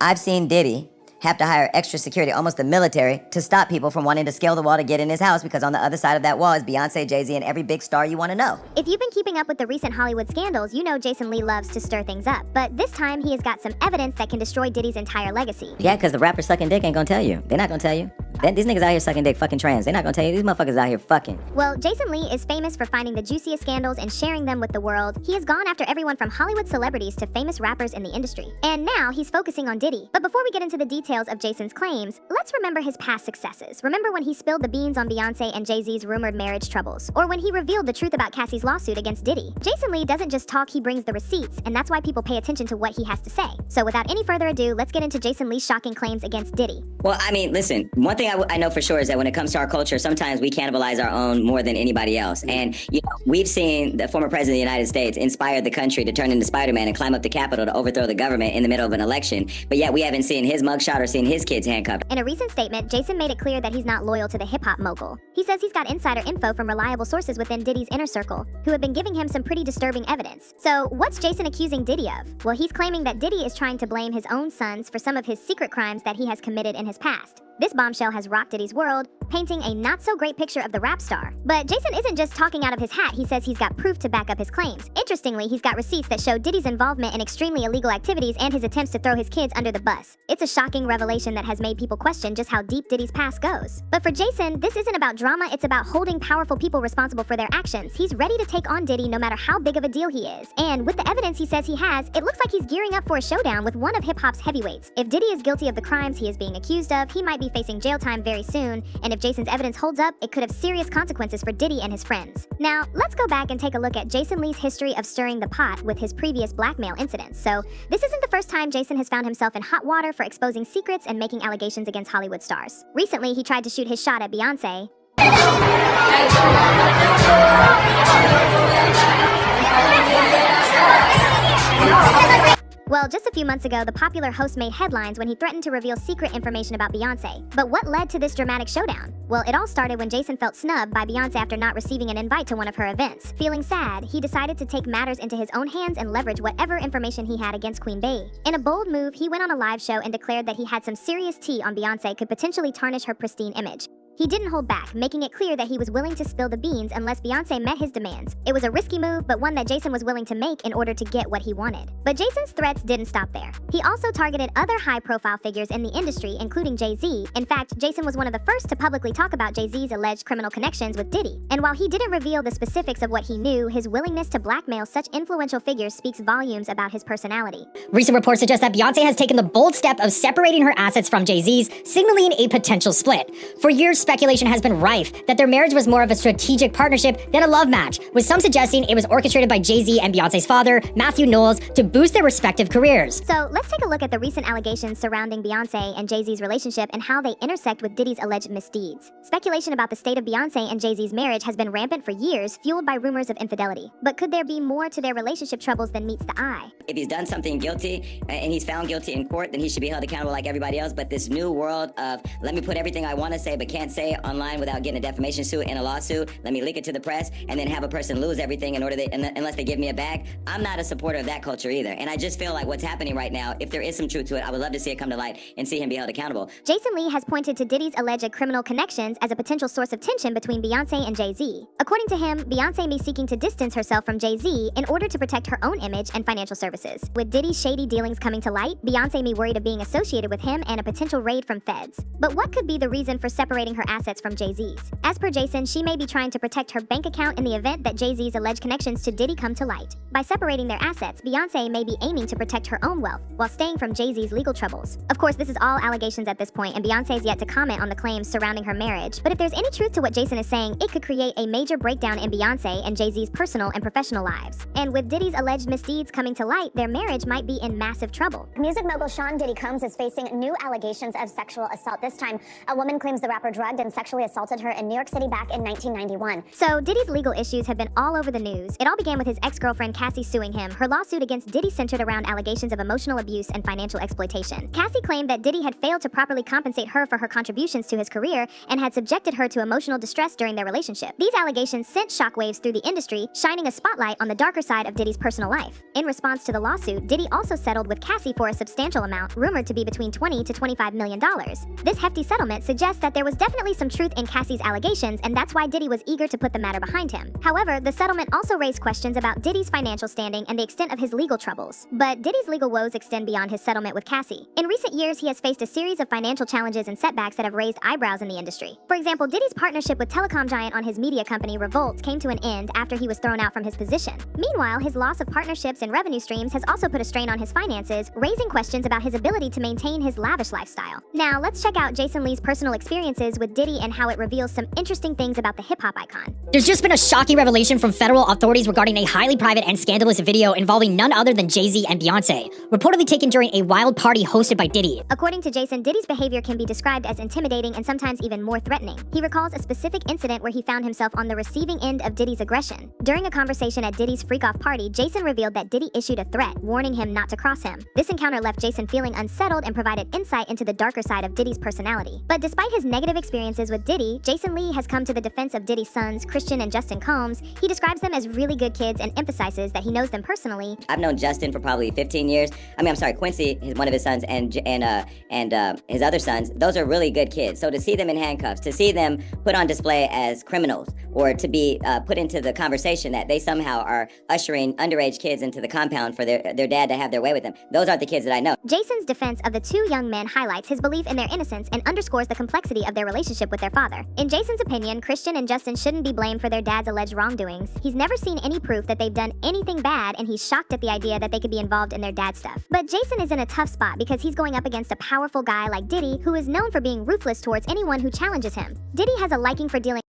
I've seen Diddy have to hire extra security, almost the military, to stop people from wanting to scale the wall to get in his house, because on the other side of that wall is Beyonce, Jay-Z, and every big star you want to know. If you've been keeping up with the recent Hollywood scandals, you know Jason Lee loves to stir things up. But this time, he has got some evidence that can destroy Diddy's entire legacy. Yeah, because the rapper sucking dick ain't gonna tell you. They're not gonna tell you. These niggas out here sucking dick, fucking trans. They're not gonna tell you. These motherfuckers out here fucking. Well, Jason Lee is famous for finding the juiciest scandals and sharing them with the world. He has gone after everyone from Hollywood celebrities to famous rappers in the industry. And now he's focusing on Diddy. But before we get into the details of Jason's claims, let's remember his past successes. Remember when he spilled the beans on Beyonce and Jay-Z's rumored marriage troubles? Or when he revealed the truth about Cassie's lawsuit against Diddy? Jason Lee doesn't just talk, he brings the receipts, and that's why people pay attention to what he has to say. So without any further ado, let's get into Jason Lee's shocking claims against Diddy. Well, I mean, listen, one thing I know for sure is that when it comes to our culture, sometimes we cannibalize our own more than anybody else. And, you know, we've seen the former president of the United States inspire the country to turn into Spider-Man and climb up the Capitol to overthrow the government in the middle of an election. But yet we haven't seen his mugshot or seen his kids handcuffed. In a recent statement, Jason made it clear that he's not loyal to the hip-hop mogul. He says he's got insider info from reliable sources within Diddy's inner circle, who have been giving him some pretty disturbing evidence. So what's Jason accusing Diddy of? Well, he's claiming that Diddy is trying to blame his own sons for some of his secret crimes that he has committed in his past. This bombshell has rocked Diddy's world, painting a not-so-great picture of the rap star. But Jason isn't just talking out of his hat, he says he's got proof to back up his claims. Interestingly, he's got receipts that show Diddy's involvement in extremely illegal activities and his attempts to throw his kids under the bus. It's a shocking revelation that has made people question just how deep Diddy's past goes. But for Jason, this isn't about drama, it's about holding powerful people responsible for their actions. He's ready to take on Diddy no matter how big of a deal he is. And with the evidence he says he has, it looks like he's gearing up for a showdown with one of hip-hop's heavyweights. If Diddy is guilty of the crimes he is being accused of, he might be facing jail time very soon, and if Jason's evidence holds up, it could have serious consequences for Diddy and his friends. Now, let's go back and take a look at Jason Lee's history of stirring the pot with his previous blackmail incidents. So, this isn't the first time Jason has found himself in hot water for exposing secrets and making allegations against Hollywood stars. Recently, he tried to shoot his shot at Beyoncé. Well, just a few months ago, the popular host made headlines when he threatened to reveal secret information about Beyoncé. But what led to this dramatic showdown? Well, it all started when Jason felt snubbed by Beyoncé after not receiving an invite to one of her events. Feeling sad, he decided to take matters into his own hands and leverage whatever information he had against Queen Bey. In a bold move, he went on a live show and declared that he had some serious tea on Beyoncé could potentially tarnish her pristine image. He didn't hold back, making it clear that he was willing to spill the beans unless Beyoncé met his demands. It was a risky move, but one that Jason was willing to make in order to get what he wanted. But Jason's threats didn't stop there. He also targeted other high-profile figures in the industry, including Jay-Z. In fact, Jason was one of the first to publicly talk about Jay-Z's alleged criminal connections with Diddy. And while he didn't reveal the specifics of what he knew, his willingness to blackmail such influential figures speaks volumes about his personality. Recent reports suggest that Beyoncé has taken the bold step of separating her assets from Jay-Z's, signaling a potential split. For years, speculation has been rife that their marriage was more of a strategic partnership than a love match, with some suggesting it was orchestrated by Jay-Z and Beyoncé's father, Matthew Knowles, to boost their respective careers. So let's take a look at the recent allegations surrounding Beyoncé and Jay-Z's relationship and how they intersect with Diddy's alleged misdeeds. Speculation about the state of Beyoncé and Jay-Z's marriage has been rampant for years, fueled by rumors of infidelity. But could there be more to their relationship troubles than meets the eye? If he's done something guilty and he's found guilty in court, then he should be held accountable like everybody else. But this new world of let me put everything I want to say but can't say online without getting a defamation suit and a lawsuit, let me leak it to the press and then have a person lose everything in order unless they give me a bag. I'm not a supporter of that culture either. And I just feel like what's happening right now, if there is some truth to it, I would love to see it come to light and see him be held accountable. Jason Lee has pointed to Diddy's alleged criminal connections as a potential source of tension between Beyoncé and Jay-Z. According to him, Beyoncé may be seeking to distance herself from Jay-Z in order to protect her own image and financial services. With Diddy's shady dealings coming to light, Beyoncé may be worried of being associated with him and a potential raid from feds. But what could be the reason for separating her assets from Jay-Z's? As per Jason, she may be trying to protect her bank account in the event that Jay-Z's alleged connections to Diddy come to light. By separating their assets, Beyoncé may be aiming to protect her own wealth while staying from Jay-Z's legal troubles. Of course, this is all allegations at this point, and Beyoncé is yet to comment on the claims surrounding her marriage. But if there's any truth to what Jason is saying, it could create a major breakdown in Beyoncé and Jay-Z's personal and professional lives. And with Diddy's alleged misdeeds coming to light, their marriage might be in massive trouble. Music mogul Sean Diddy Combs is facing new allegations of sexual assault. This time, a woman claims the rapper drugged drugged and sexually assaulted her in New York City back in 1991. So, Diddy's legal issues have been all over the news. It all began with his ex-girlfriend Cassie suing him. Her lawsuit against Diddy centered around allegations of emotional abuse and financial exploitation. Cassie claimed that Diddy had failed to properly compensate her for her contributions to his career and had subjected her to emotional distress during their relationship. These allegations sent shockwaves through the industry, shining a spotlight on the darker side of Diddy's personal life. In response to the lawsuit, Diddy also settled with Cassie for a substantial amount, rumored to be between $20 to $25 million. This hefty settlement suggests that there was definitely some truth in Cassie's allegations, and that's why Diddy was eager to put the matter behind him. However, the settlement also raised questions about Diddy's financial standing and the extent of his legal troubles. But Diddy's legal woes extend beyond his settlement with Cassie. In recent years, he has faced a series of financial challenges and setbacks that have raised eyebrows in the industry. For example, Diddy's partnership with telecom giant on his media company Revolt came to an end after he was thrown out from his position. Meanwhile, his loss of partnerships and revenue streams has also put a strain on his finances, raising questions about his ability to maintain his lavish lifestyle. Now, let's check out Jason Lee's personal experiences with Diddy and how it reveals some interesting things about the hip-hop icon. There's just been a shocking revelation from federal authorities regarding a highly private and scandalous video involving none other than Jay-Z and Beyoncé, reportedly taken during a wild party hosted by Diddy. According to Jason, Diddy's behavior can be described as intimidating and sometimes even more threatening. He recalls a specific incident where he found himself on the receiving end of Diddy's aggression. During a conversation at Diddy's freak-off party, Jason revealed that Diddy issued a threat, warning him not to cross him. This encounter left Jason feeling unsettled and provided insight into the darker side of Diddy's personality. But despite his negative experiences with Diddy, Jason Lee has come to the defense of Diddy's sons, Christian and Justin Combs. He describes them as really good kids and emphasizes that he knows them personally. I've known Justin for probably 15 years. Quincy, one of his sons, and his other sons. Those are really good kids. So to see them in handcuffs, to see them put on display as criminals, or to be put into the conversation that they somehow are ushering underage kids into the compound for their dad to have their way with them. Those aren't the kids that I know. Jason's defense of the two young men highlights his belief in their innocence and underscores the complexity of their relationship with their father. In Jason's opinion, Christian and Justin shouldn't be blamed for their dad's alleged wrongdoings. He's never seen any proof that they've done anything bad, and he's shocked at the idea that they could be involved in their dad's stuff. But Jason is in a tough spot because he's going up against a powerful guy like Diddy, who is known for being ruthless towards anyone who challenges him. Diddy has a liking for dealing